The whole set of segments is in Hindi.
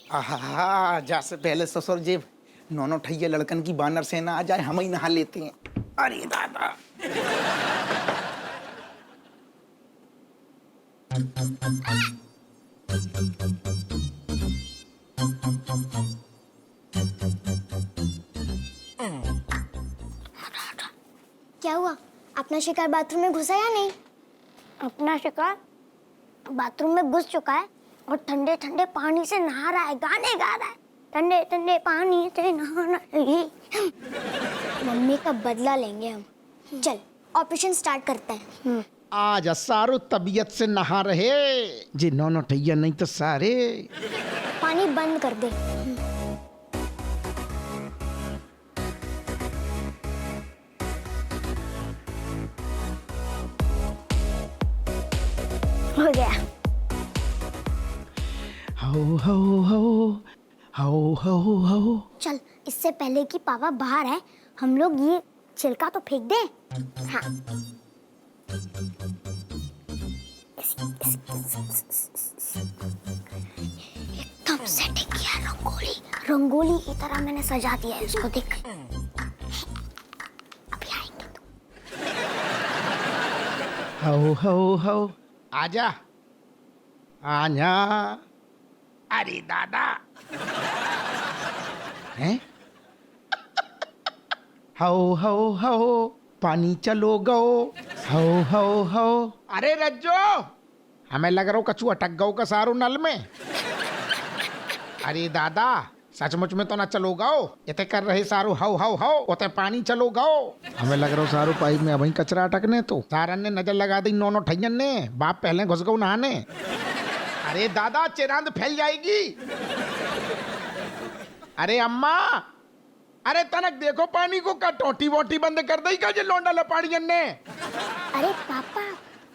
आहा, जा से पहले ससुर जी नौनो ठैया लड़कन की बानर सेना आ जाए, हम ही नहा लेते हैं। अरे दादा। क्या हुआ? अपना शिकार बाथरूम में घुसा या नहीं? अपना शिकार बाथरूम में घुस चुका है और ठंडे ठंडे पानी से नहा रहा है, गाने गा रहा है, ठंडे ठंडे पानी से नहाना है। मम्मी का बदला लेंगे हम। चल ऑपरेशन स्टार्ट करते हैं। आज सारो तबीयत से नहा रहे जी, नौनो ठैया नहीं तो सारे। पानी बंद कर दे। हो गया। हो हो हो हो हो हो। चल इससे पहले कि पापा बाहर है, हम लोग ये छिलका तो फेंक दें। हाँ। एकदम सेटिंग किया रंगोली, रंगोली की तरह मैंने सजा दिया है इसको, देख। अभी आएंगे तो। हो हो हो। आजा आजा। अरे दादा। हैं? हो हो हो। पानी चलो गो। हो। अरे रज्जो, हमें लग रहा कछु अटक गो का सारू नल में। अरे दादा, सचमुच में तो ना चलो गाओ, इते कर रहे सारू हाउ हाउ हाउ, उते पानी चलो गाओ। हमें लग रहा सारू पाइप में अभी कचरा अटकने, तो सारन ने नजर लगा दी नौनो ठैयन ने, बाप पहले घुस गो नहाने। अरे दादा, चिरांद फैल जाएगी। अरे अम्मा, अरे तनक देखो पानी को, का टोटी वोटी बंद कर दई का जे लौंडा लपाड़ियन ने। अरे पापा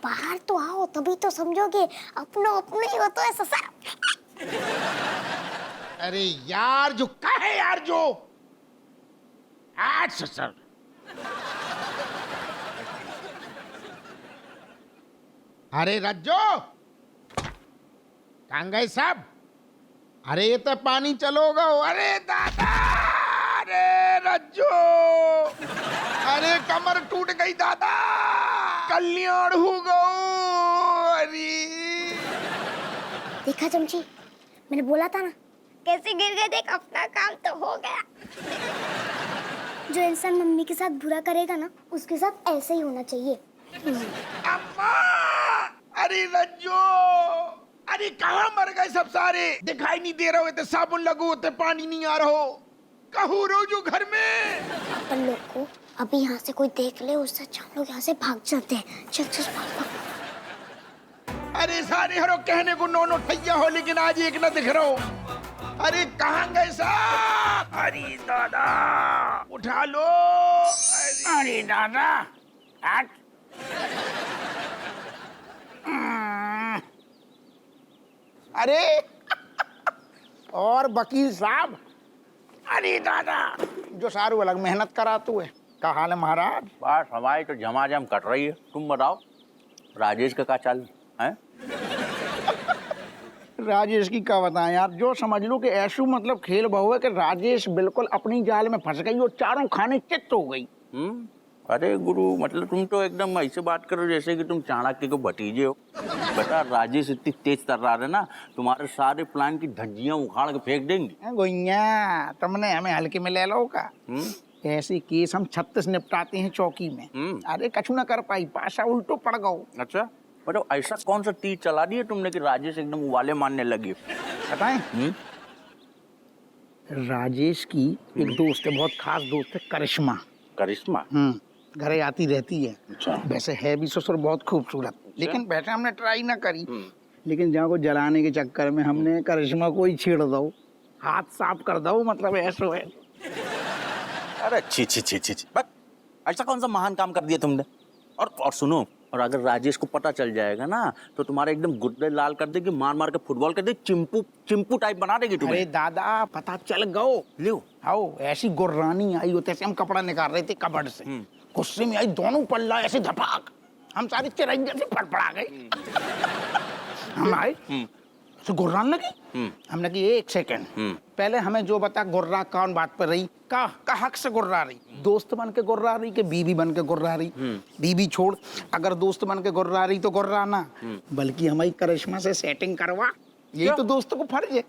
बाहर तो आओ, तभी तो समझोगे। अपनो अपनो ही होता है ससुर। अरे यार, जो कहे यार, जो आज ससुर। अरे रज्जो, कहाँ गए सब? अरे ये तो पानी चलोगा। अरे दादा, अरे रज्जो, अरे कमर टूट गई दादा, कल्याण हो गो। अरे देखा चमची, मैंने बोला था ना, कैसे गिर गए देख, अपना काम तो हो गया। जो इंसान मम्मी के साथ बुरा करेगा ना, उसके साथ ऐसे ही होना चाहिए। अम्मा, अरे रज्जो, अरे कहाँ मर गए सब सारे? दिखाई नहीं दे रहे होते, साबुन लगो होते, पानी नहीं आ रहा हो। कहूँ रोजो घर में। अपन लोग को अभी यहाँ से कोई देख ले, उससे अच्छा हम लोग यहाँ से भाग जाते हैं। चल चल भाग भाग। अरे सारे हरो कहने को नौनो ठैया हो, लेकिन आज एक न दिख रहा हो। अरे कहाँ गए साहब? अरे दादा, उठा लो। अरे दादा, हट। अरे और वकील साहब, अरे दादा, जो सारू अलग मेहनत करातू है। क्या हाल है महाराज? बस हमारी तो झमाझम कट रही है। तुम बताओ, राजेश का क्या चाल है? राजेश की क्या बताएं यार, जो समझ लो कि ऐसू मतलब खेल बहु है कि राजेश बिल्कुल अपनी जाल में फंस गई और चारों खाने चित्त हो गई। अरे गुरु, मतलब तुम तो एकदम ऐसे बात करो जैसे कि तुम चाणक्य को भतीजे हो। बेटा, राजेश इतनी तेज तर्रार है ना, तुम्हारे सारे प्लान की धज्जियां उखाड़ के फेंक देंगे। गोइया, तुमने हमें हल्के में ले लो का। ऐसे केस हम 36 निपटाते हैं चौकी में। अरे कछु ना कर पाई, पासा उल्टो पड़ गओ। अच्छा, मतलब ऐसा कौन सा तीर चला दिया तुमने कि राजेश एकदम उबाले मारने लगी? बताएं? राजेश की एक दोस्त है, बहुत खास दोस्त है, करिश्मा। करिश्मा? घरे आती रहती है। अच्छा। वैसे है भी ससुर बहुत खूबसूरत, लेकिन वैसे हमने ट्राई ना करी। लेकिन जहाँ को जलाने के चक्कर में हमने करिश्मा को ही छेड़ दो, हाथ साफ कर दो, मतलब ऐसा है। अरे छी छी छी छी, बस ऐसा कौन सा महान काम कर दिया तुमने? और सुनो, और अगर राजेश को पता चल जाएगा ना, तो तुम्हारे एकदम गुर्दे लाल कर देगी, मार मार के फुटबॉल कर देगी, चिंपू टाइप बना देगी तुम्हें। अरे दादा, पता चल गओ। लो, आओ, ऐसी गुर्रानी आई होते से हम कपड़ा निकाल रहे थे कबर्ड से, गुस्से में आई, दोनों पल्ला ऐसे धपाक, हम सारे चिरंजे से फड़फड़ा गए। हम आए, तो गुर्रान लगी। हमने की एक सेकंड पहले हमें जो बता, गुर्रा कौन बात पर रही, का हक से गुर्रा रही, दोस्त बन के गुर्रा रही कि बीवी बन के गुर्रा रही? बीवी छोड़, अगर दोस्त बन के गुर्रा रही तो गुर्रा ना, बल्कि हमारी करिश्मा से सेटिंग करवा, यही तो दोस्तों को फर्ज है।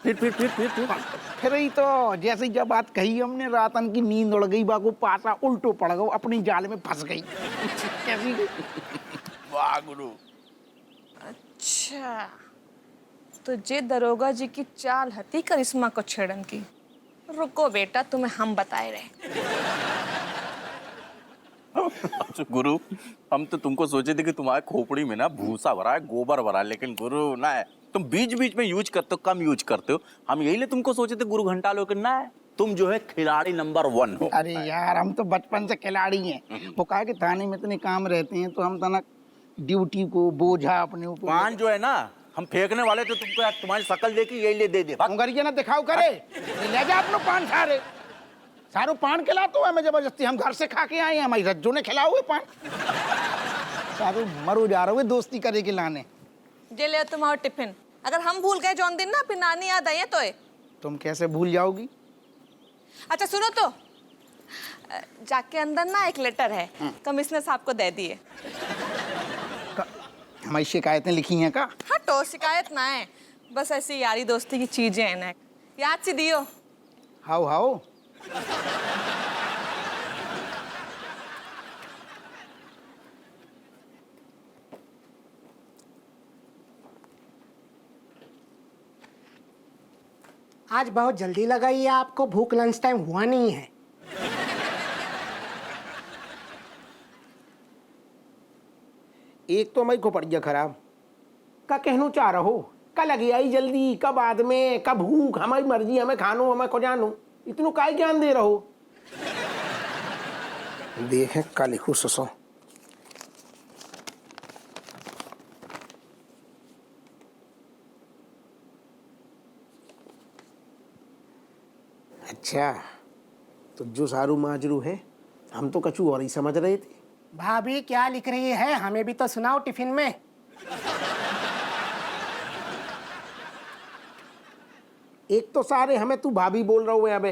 फिर ही तो जैसे जब बात कही हमने, रातन की नींद उड़ गई, बाको पासा उल्टो पड़ गो, अपनी जाल में फंस गई। कैसी? वाह गुरु। अच्छा, तो जे दरोगा जी की चाल हती करिश्मा को छेड़न की। रुको बेटा, तुम्हें हम बताए रहे। अच्छा गुरु, हम तो तुमको सोचे थे कि तुम्हारे खोपड़ी में ना भूसा भरा है, गोबर भरा है, लेकिन गुरु ना है, तुम बीच बीच में यूज करते हो, कम यूज करते हो। हम यही ले तुमको सोचे थे गुरु घंटा लो, ना है, तुम जो है खिलाड़ी नंबर 1 हो। अरे यार, हम तो बचपन से खिलाड़ी हैं। वो कहा कि थाने में इतने काम रहते हैं तो हम तना ड्यूटी को बोझा अपने ऊपर। पान जो है ना, हम फेंकने वाले तो तुमको यार तुम्हारी शकल देखी यही ले दे। ना दिखाओ करे, ले जा अपनो पान सारे, सारो पान खिला तो हमें जबरदस्ती, हम घर से खा के आए हैं, हमारी रज्जो ने खिलाओ हुए पान। सारो मरो जा रहे हो दोस्ती करे के लाने। जे ले तुम्हारा टिफिन, अगर हम भूल गए जौन दिन ना, फिर नानी याद आई है तो तुम कैसे भूल जाओगी? अच्छा सुनो तो, जाके अंदर ना एक लेटर है, कमिश्नर साहब को दे दिए। हमारी शिकायतें लिखी हैं का? हाँ तो शिकायत ना है, बस ऐसी यारी दोस्ती की चीजें हैं ना, याद से दियो। How how. आज बहुत जल्दी लगाई है आपको, भूख लंच टाइम हुआ नहीं है। एक तो हमारी खोपड़िया खराब का कहना चाह रहो, का लगी आई जल्दी, कब बाद में, कब भूख, हमारी मर्जी, हमें खानो, हमें खुजानो, इतनो काय ज्ञान दे रहो। देखें का लिखू ससो। अच्छा, तो जो सारू माजरू है, हम तो कछु और ही समझ रहे थे। भाभी क्या लिख रही है, हमें भी तो सुनाओ टिफिन में। एक तो सारे हमें तू भाभी बोल रहा हुए, अबे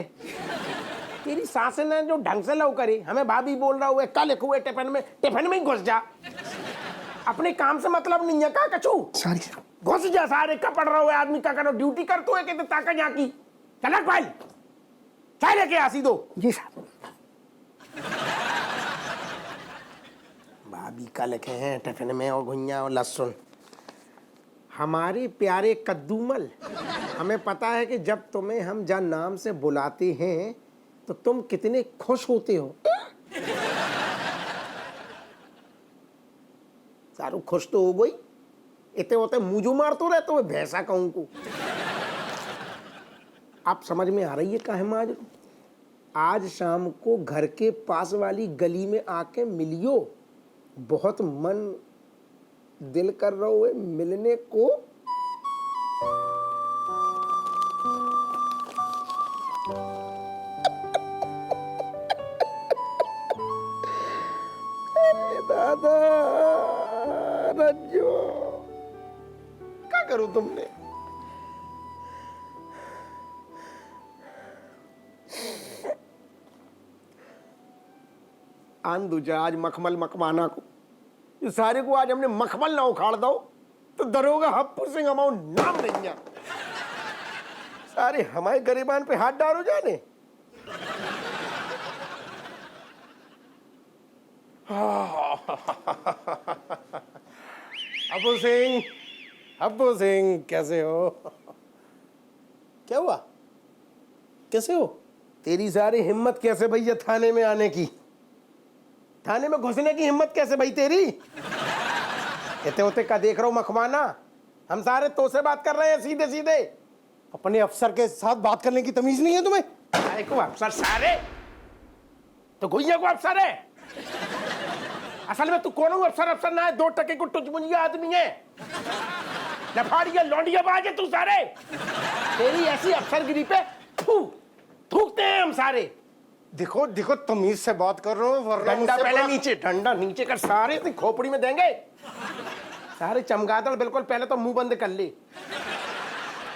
तेरी सास ने जो ढंग से लव करे, हमें भाभी बोल रहा हुए, कल लिखे हुए टिफिन में ही घुस जा। अपने काम से मतलब नहीं है का कछु? सॉरी। घुस जा, सारे का पड़ रहा हुए आदमी का करो, ड्यूटी कर तो है कि ताकत यहाँ की। चलक भाई, चाय लेके आसी दो। जी साहब। भाभी का लिखे हैं टिफिन में, और घुइया और लहसुन। हमारे प्यारे कद्दूमल, हमें पता है कि जब तुम्हें हम जा नाम से बुलाते हैं तो तुम कितने खुश होते हो। सारू खुश तो हो गई, इतने होते मुझे मार तो रहते हो भैंसा कहूं को। आप समझ में आ रही है काहे माजरू? आज शाम को घर के पास वाली गली में आके मिलियो, बहुत मन दिल कर रहा है मिलने को। अरे दादा रज्जो, क्या करूं तुमने? आंदुजा आज मखमल मकवाना को, ये सारे को आज हमने मखमल ना उखाड़ दो तो दरोगा हप्पू सिंह हमारा नाम नहीं है। सारे हमारे गरीबान पे हाथ डालो जाने। अब्बू सिंह कैसे हो? क्या हुआ? कैसे हो? तेरी सारी हिम्मत कैसे भैया थाने में आने की? थाने में घुसने की हिम्मत कैसे भाई तेरी? कहते होते का देख रहा हूं मखमाना, हम सारे तो से बात कर रहे हैं सीधे सीधे। अपने अफसर के साथ बात करने की तमीज नहीं है तुम्हें? अरे को अफसर सारे तो गुइया को अफसर है। असल में तू कौन हूँ? अफसर ना है, 2 टके को टुचमुनिया आदमी है, नफाड़िया लौंडिया बाज है तू सारे। तेरी ऐसी अफसरगिरी पे थूकते हैं हम सारे। देखो देखो, तमीज से बात कर रहा हूँ। डंडा पहले नीचे, डंडा नीचे कर, सारे तो खोपड़ी में देंगे। सारे चमगादड़ बिल्कुल, पहले तो मुंह बंद कर ले।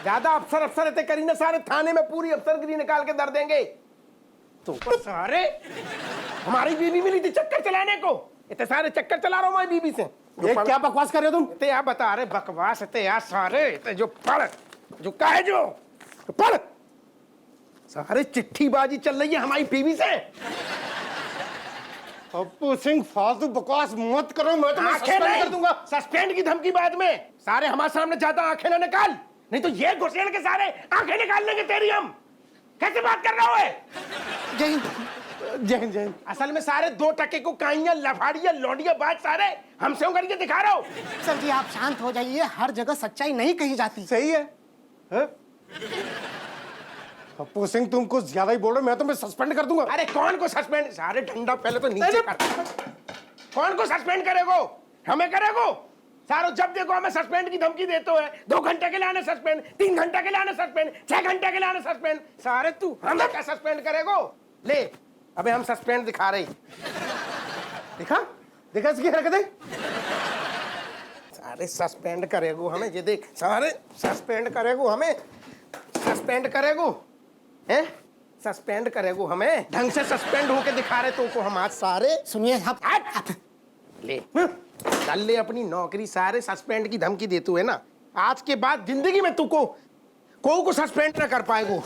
ज्यादा अफसर अफसर रहते करी ना सारे थाने में पूरी अफसरगिरी निकाल के दर देंगे। तो सारे हमारी बीबी मिली थी चक्कर चलाने को, इतने सारे चक्कर चला रहा हूँ मैं बीबी से। ये क्या बकवास कर रहे हो तुम? इतने आप बता रहे बकवास, इतने यार सारे इतने जो पढ़ जो काहे जो पढ़ सारे चिट्ठीबाजी चल रही है हमारी बीबी से। पप्पू सिंह फालतू बकवास मत करो, मैं तुम्हें आंखें सस्पेंड नहीं कर दूंगा। सस्पेंड की धमकी बाद में। सारे हमारे सामने जाता आंखें ना निकाल, नहीं तो ये घुसेड़ के सारे आंखें निकाल लेंगे तेरी। हम कैसे बात कर रहा है? जय हिंद जय हिंद जय हिंद। असल में सारे 2 टके को काइयां लफाड़ियां लौंडिया बात सारे हमसे करके दिखा रहा हूँ। सर जी आप शांत हो जाइए, हर जगह सच्चाई नहीं कही जाती। सही है, हैं? पप्पू सिंह तुम कुछ ज्यादा ही बोल रहे हो, मैं तुम्हें सस्पेंड कर दूंगा। अरे कौन को सस्पेंड? सारे डंडा पहले तो नीचे कर। कौन को सस्पेंड करेगो? हमें करेगो? सारो जब देखो हमें सस्पेंड की धमकी देते हो। 2 घंटे के लिए आने सस्पेंड, 3 घंटे के लिए आने सस्पेंड, 6 घंटे के लिए आने सस्पेंड। सारे तू हमें क्या सस्पेंड करेगो? ले अबे हम सस्पेंड दिखा रहे। दिखा देखा इसकी हरकतें। सारे सस्पेंड करेगो हमें, ये देख सारे सस्पेंड करेगो हमें, सस्पेंड करेगो हैं, सस्पेंड करेगो हमें। ढंग से सस्पेंड होके दिखा रहे तो को हम आज सारे। सुनिए आप हट! ले चल ले अपनी नौकरी। सारे सस्पेंड की धमकी देते हुए ना, आज के बाद जिंदगी में तू को सस्पेंड ना कर पाएगो।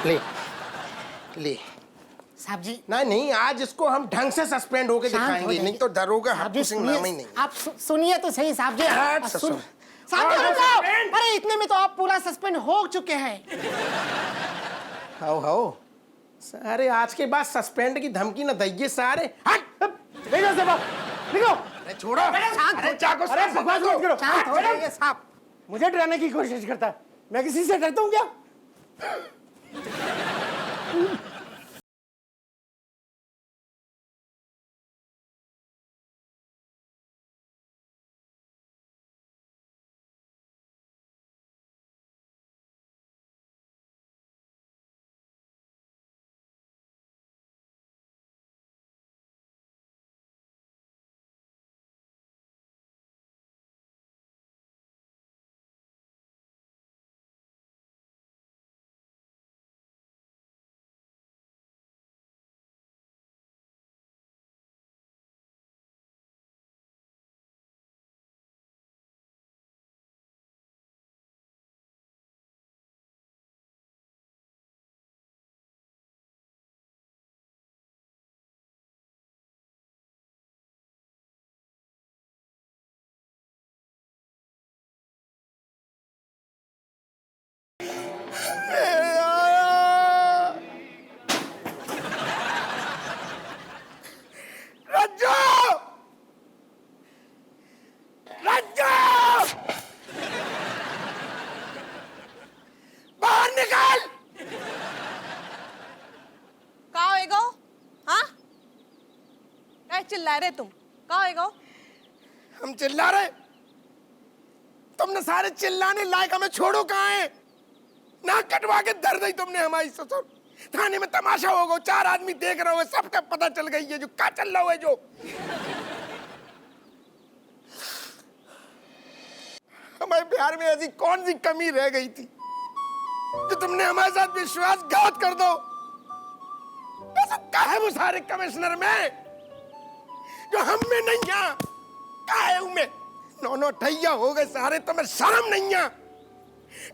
ले ले साहब जी, नहीं नहीं, आज इसको हम ढंग से सस्पेंड होके शांत हो दिखाएंगे, जाइए। नहीं तो डरोगा साहब जी हप्पू सिंह नाम ही सुनिए, नहीं। आप सुनिए तो सही साहब जी। हट, सुन- ससुर। साहब जी और रुक जाओ। सस्पेंड? अरे इतने में तो आप पूरा सस्पेंड हो चुके हैं। हो सारे आज के बाद सस्पेंड की धमकी न दइए सारे। हट! देखो से बाप, देखो। अरे छोड़ो। शांत अरे हो। चाको अरे बकवास मत करो। शांत हो जाइए साहब। मुझे डराने की कोशिश करता है, मैं किसी से डरता हूँ क्या? रज्जू! रज्जू! बाहर निकाल! कहाँ होएगो? हाँ? क्या चिल्ला रहे तुम? कहाँ होएगो? हम चिल्ला रहे, तुमने सारे चिल्लाने लायक हमें छोड़ो कहाँ है? नाक कटवा के दर दी तुमने हमारी ससुर। थाने में तमाशा होगा, 4 आदमी देख रहे हो, सबका पता चल गई है जो क्या चल रहा है। जो हमारे प्यार में ऐसी कौन सी कमी रह गई थी जो तुमने हमारे साथ विश्वासघात कर दो? ऐसा क्या है वो सारे कमिश्नर में जो हम में नहीं है? क्या है उनमें? 9 ठैया हो गए सारे, तुम्हें शर्म नहीं है?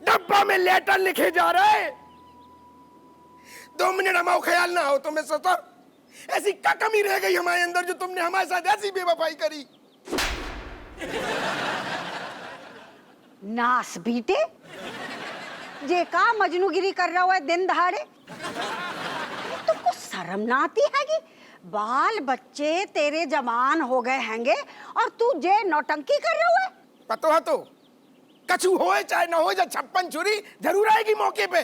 डब्बा में लेटर लिखे जा रहे, 2 मिनट हमारा ख्याल ना हो तुम्हें ससुर। ऐसी क्या कमी रह गई हमारे अंदर जो तुमने हमारे साथ ऐसी बेवफाई करी? नास बीटे जे का मजनूगिरी कर रहा है दिन दहाड़े। तुमको शर्म ना आती है कि बाल बच्चे तेरे जवान हो गए हैंगे और तू जे नौटंकी कर रहा है? पतो है तो कछु होए चाहे ना हो, जब 56 छुरी जरूर आएगी मौके पे।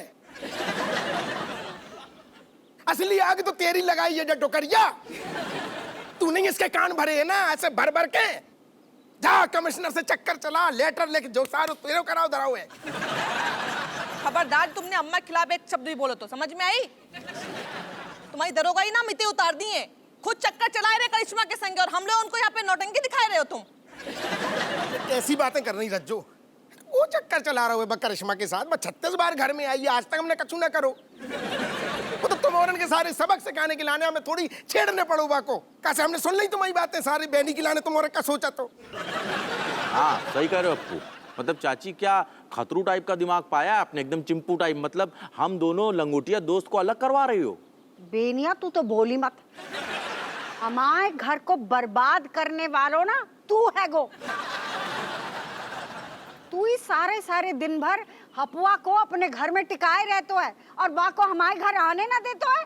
असली आग तो तेरी लगाई है जो टोकरिया। तू नहीं इसके कान भरे है ना ऐसे भर भर के। जा कमिश्नर से चक्कर चला, लेटर लेके जो सारो तेरे कराओ धराओ है। खबरदार, तुमने अम्मा के खिलाफ एक शब्द भी बोलो तो समझ में आई? तुम्हारी दरोगा ही ना मिते उतार दी है, खुद चक्कर चला रहे करिश्मा के संग और हम लोग उनको यहाँ पे नौटंकी दिखाए रहे हो तुम। ऐसी बातें कर रही रज्जो, वो चक्कर चला रहे हो करिश्मा के साथ। 36 बार घर में आई है, आज तक हमने कछु ना करो। वो तो तुम औरन के सारे सबक सिखाने के लाने हमें थोड़ी छेड़ने पड़ो बाको। कैसे हमने सुन ली तुम्हारी बातें सारी, बहनी की लाने तुम और का सोचा तो। हाँ सही कह रहे हो अप्पू। मतलब चाची क्या खतरू टाइप का दिमाग पाया आपने, एकदम चिंपू टाइप। मतलब हम दोनों लंगोटिया दोस्त को अलग करवा रही हो। बेनिया तू तो बोली मत। हमारे घर को बर्बाद करने वालों ना तू है गो। तू ही सारे दिन भर हपुआ को अपने घर में टिकाए रहतो है और बा को हमारे घर आने ना देतो है।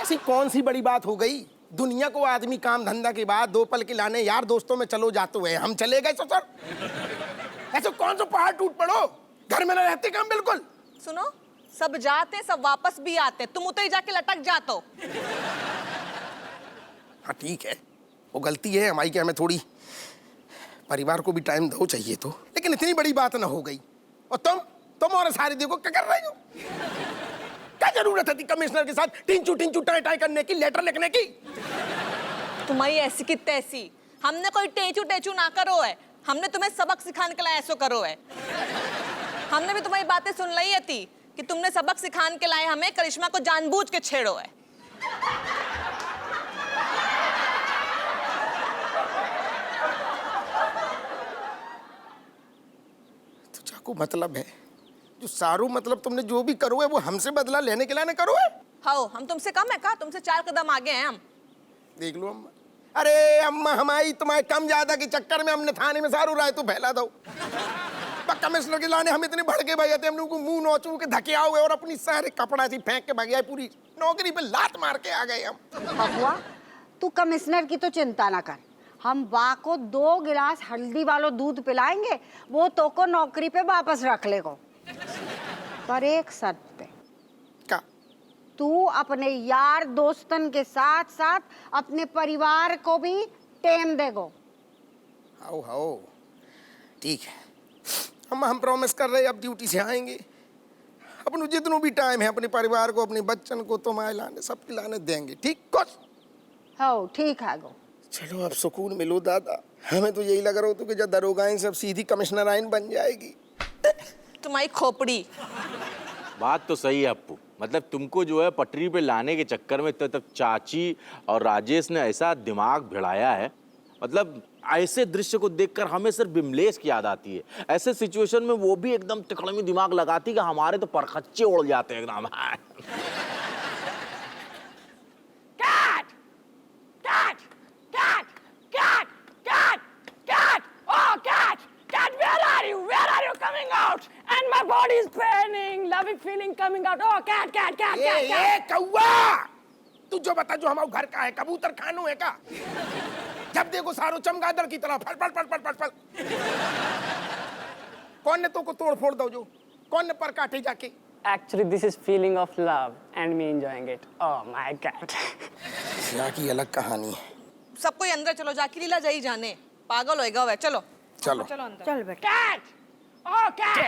ऐसी कौन सी बड़ी बात हो गई? दुनिया को आदमी काम धंधा के बाद 2 पल के लाने यार दोस्तों में चलो जाते हुए हम चले गए ससुर। ऐसे कौन सा पहाड़ टूट पड़ो, घर में ना रहते काम बिल्कुल। सुनो, सब जाते सब वापस भी आते, तुम उतर ही जाके लटक जातो। हाँ ठीक है, वो गलती है हमारी कि हमें थोड़ी परिवार को भी टाइम दो चाहिए तो, लेकिन इतनी बड़ी बात ना हो गई। और तुम और सारी देखो क्या कर रही हो? क्या जरूरत थी कमिश्नर के साथ टिंचू टाई करने की, लेटर लिखने की? तुम्हारी ऐसी की तैसी। हमने कोई टेचू ना करो है, हमने तुम्हें सबक सिखाने के लिए ऐसो करो है। हमने भी तुम्हारी बातें सुन ली थी कि तुमने सबक सिखाने के लाए हमें करिश्मा को जानबूझ के छेड़ो है। तो चाकू मतलब है जो सारू, मतलब तुमने जो भी करो है वो हमसे बदला लेने के लिए करो है। हाँ, हम तुमसे कम है का? तुमसे 4 कदम आगे हैं हम। देख लो अम्मा। अरे अम्मा, हमारी तुम्हारे कम ज्यादा के चक्कर में हमने थाने में सारू राय तो फैला दो। कमिश्नर के लाने हम इतने भड़के भाई थे, हम लोग को मुंह नोचू के धके आओ और अपनी सारे कपड़ा सी फेंक के भाग, पूरी नौकरी पे लात मार के आ गए हम। हपुआ तू कमिश्नर की तो चिंता ना कर, हम बा को 2 गिलास हल्दी वालो दूध पिलाएंगे, वो तो को नौकरी पे वापस रख लेगो। पर एक शर्त पे। क्या? तू अपने यार दोस्तन के साथ साथ अपने परिवार को भी टाइम देगो। आओ ठीक है अम्मा, हम प्रॉमिस कर रहे हैं अब ड्यूटी से आएंगे, अपन जितना भी टाइम है अपने परिवार को, अपने बच्चन को तुम्हारे लाने सबके लाने देंगे। ठीक कुछ? हाँ ठीक है गो। चलो अब सुकून मिलो दादा। हमें तो यही लग रहा हो कि जब दरोगाइन सब सीधी कमिश्नर आइन बन जाएगी। तुम्हारी खोपड़ी। बात तो सही है अप्पू। मतलब तुमको जो है पटरी पे लाने के चक्कर में तब चाची और राजेश ने ऐसा दिमाग भिड़ाया है। मतलब ऐसे दृश्य को देखकर हमें सिर्फ बिमलेश की याद आती है। ऐसे सिचुएशन में वो भी एकदम तिकड़ में दिमाग लगाती कि हमारे तो परखच्चे उड़ जाते हैं एकदम। Cat! Cat! Cat! Cat! Cat! Cat! Oh, cat! Cat, where are you? Where are you coming out? And my body is paining, loving feeling coming out. Oh, cat, cat, cat, cat, cat. ये कौवा, तू जो बता जो हमारे घर का है, कबूतर खानू है का? जब देखो सारो चमगादड़ की तरह फल फल फल फल फल फल। कौन ने तो को तोड़ फोड़ दो, जो कौन ने पर काटे जाके? Actually, this is feeling of love and me enjoying it. Oh my God. यहाँ की अलग कहानी है। सब कोई अंदर चलो, जाके लीला जाई जाने, पागल होएगा वह। चलो चलो चलो अंदर। चल बेटा। Cat! Oh, cat!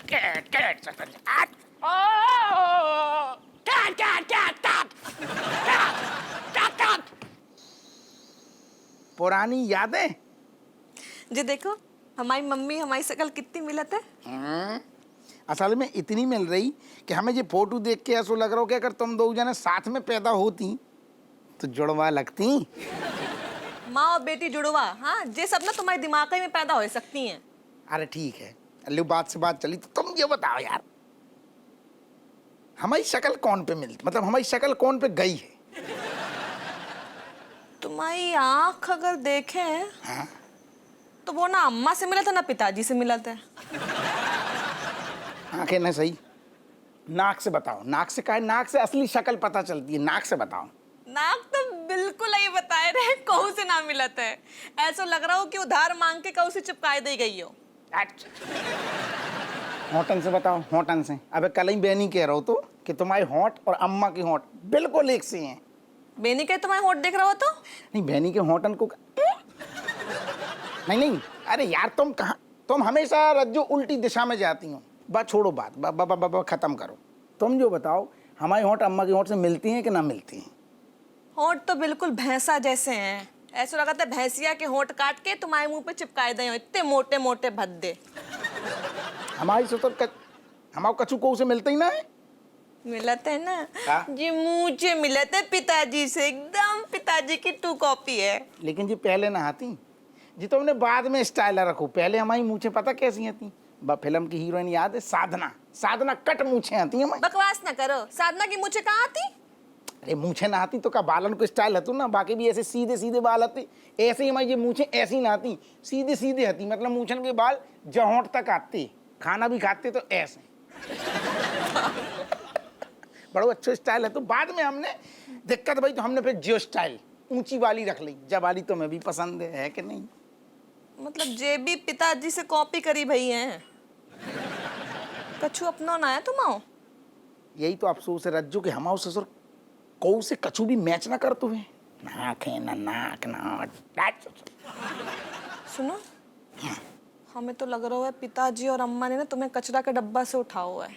Cat, cat, cat. Oh! Cat, cat, cat, cat! Cat! Cat, cat! पुरानी यादें। जी देखो, हमारी मम्मी हमारी शकल कितनी मिलत है। असल में इतनी मिल रही कि हमें ये फोटो देख के ऐसा लग रहा हो कि अगर तुम 2 जने साथ में पैदा होती तो जुड़वा लगती। माँ और बेटी जुड़वा, हाँ, ये सब ना तुम्हारे दिमाग में पैदा हो सकती हैं। अरे ठीक है, अल्लू बात से बात चली तो तुम ये बताओ यार, हमारी शक्ल कौन पे मिलती, मतलब हमारी शक्ल कौन पे गई है? तुम्हारी आँख अगर देखें हाँ? तो वो ना अम्मा से मिला था ना पिताजी से मिला था। आंखें ना सही, नाक से बताओ। नाक से का है, नाक से असली शक्ल पता चलती है, नाक से बताओ। नाक तो बिल्कुल ही बताए रहे, कहू से ना मिलत है। ऐसा लग रहा हो कि उधार मांग के कहू से चिपकाए दी गई हो। होटन से बताओ, होटन से। अबे कल ही बेनी कह रहा हो तो कि तुम्हारी होंठ और अम्मा की होंठ बिल्कुल एक से हैं। बेनी के तुम्हारे होंठ देख रहा हो तो? नहीं, बेनी के होटन को नहीं, अरे यार तुम कहाँ, तुम हमेशा रज्जू उल्टी दिशा में जाती हो। बस छोड़ो बात, खत्म करो। तुम जो बताओ, हमारी होंठ अम्मा की होंठ से मिलती हैं कि ना मिलती हैं? होंठ तो बिल्कुल भैंसा जैसे हैं। ऐसा लगा था भैंसिया के होंठ काट के तुम्हारे मुंह पे चिपकाए दे हो, इतने मोटे मोटे भद्दे। हमारी ससुर हमारे कछु को उसे मिलते ही ना है। मिलते है ना हाँ? जी, मुझे मिलते पिताजी से, एकदम पिताजी की टू कॉपी है। लेकिन जी पहले ना आती जी, तो हमने बाद में स्टाइल रखो। पहले हमारी मूछें पता कैसी आती, फिल्म की हीरोइन याद है, साधना। साधना कट मूछें आती हैं हमारी। बकवास ना करो, साधना की मुझे कहाँ आती? अरे मूछें ना आती तो का बालन को स्टाइल हतू ना, बाकी भी ऐसे सीधे सीधे बाल आते। ऐसे ही हमारी ये मूछें ऐसी ना आती, सीधे सीधे आती, मतलब मूछन के बाल जहोंठ तक आते। खाना भी खाते तो ऐसे बड़ा अच्छा स्टाइल है। तो बाद में हमने दिक्कत भाई, तो हमने फिर जियो स्टाइल ऊंची वाली रख ली। जब वाली तो मैं भी पसंद है कि नहीं? मतलब जे भी पिताजी से कॉपी करी भई है, कछु अपनो ना है तुम आओ। यही तो अफसोस है रज्जू के हमारे ससुर को से कछु भी मैच ना कर तुवे। नाक है ना नाक ना। सुनो, हमें तो लग रहा है पिताजी और अम्मा ने ना तुम्हें कचरा के डब्बा से उठा हुआ है।